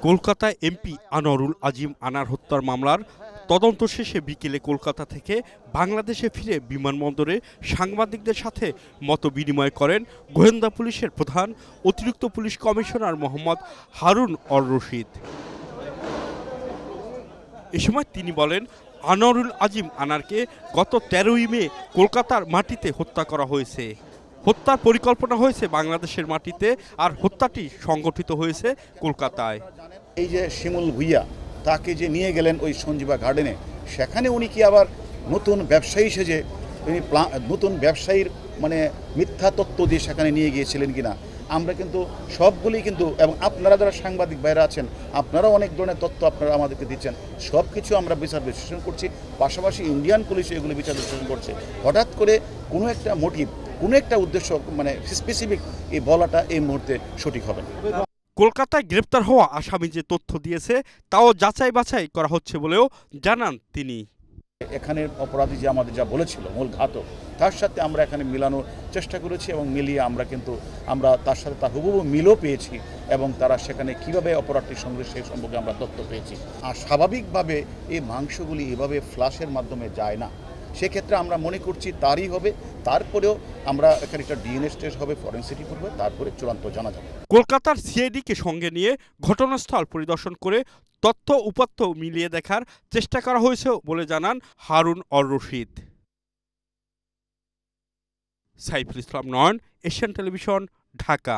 কলকাতায় এমপি আনোয়ারুল আজিম আনার হত্যার মামলার তদন্ত শেষে বিকেলে কলকাতা থেকে বাংলাদেশে ফিরে বিমানবন্দরে সাংবাদিকদের সাথে মতবিনিময় করেন গোয়েন্দা পুলিশের প্রধান অতিরিক্ত পুলিশ কমিশনার মোহাম্মদ হারুন অর রশিদ। এ সময় তিনি বলেন, আনোয়ারুল আজিম আনারকে গত ১৩ই মে কলকাতার মাটিতে হত্যা করা হয়েছে। হত্যার পরিকল্পনা হয়েছে বাংলাদেশের মাটিতে, আর হত্যাটি সংগঠিত হয়েছে কলকাতায়। এই যে শিমুল ভুইয়া তাকে যে নিয়ে গেলেন ওই সঞ্জীবা গার্ডেনে, সেখানে উনি কি আবার নতুন ব্যবসায়ী সেজে তিনি নতুন ব্যবসায়ীর মানে মিথ্যা তত্ত্ব দিয়ে সেখানে নিয়ে গিয়েছিলেন কিনা আমরা কিন্তু সবগুলি কিন্তু, এবং আপনারা যারা সাংবাদিক ভাইরা আছেন আপনারাও অনেক ধরনের তথ্য আপনারা আমাদেরকে দিচ্ছেন, সব কিছু আমরা বিচার বিশ্লেষণ করছি। পাশাপাশি ইন্ডিয়ান পুলিশ এগুলো বিচার বিশ্লেষণ করছে। হঠাৎ করে কোনো একটা মোটিভ, কোনো একটা উদ্দেশ্য মানে স্পেসিফিক এই বলাটা এই মুহূর্তে সঠিক হবে না। কলকাতায় গ্রেপ্তার হওয়া আসামি যে তথ্য দিয়েছে তাও যাচাই বাছাই করা হচ্ছে বলেও জানান তিনি। এখানের অপরাধী যে আমাদের যা বলেছিল মূল ঘাতক, তার সাথে আমরা এখানে মিলানোর চেষ্টা করেছি এবং মিলিয়ে আমরা তার সাথে তার হুবহু মিলও পেয়েছি এবং তারা সেখানে কিভাবে অপরাধটি সংঘর্ষ সেই সম্পর্কে আমরা তথ্য পেয়েছি। আর স্বাভাবিকভাবে এই মাংসগুলি এভাবে ফ্লাশের মাধ্যমে যায় না, সেক্ষেত্রে আমরা মনে করছি তারই হবে। তারপরেও আমরা এখানে একটা ডিএনএ টেস্ট হবে, ফরেনসিক রিপোর্ট হবে, তারপরে চূড়ান্ত জানা যাবে। কলকাতার সিআইডিকে সঙ্গে নিয়ে ঘটনাস্থল পরিদর্শন করে তথ্য উপাত্ত মিলিয়ে দেখার চেষ্টা করা হয়েছে বলে জানান হারুন অর রশিদ। সাইফুল ইসলাম নয়ন, এশিয়ান টেলিভিশন, ঢাকা।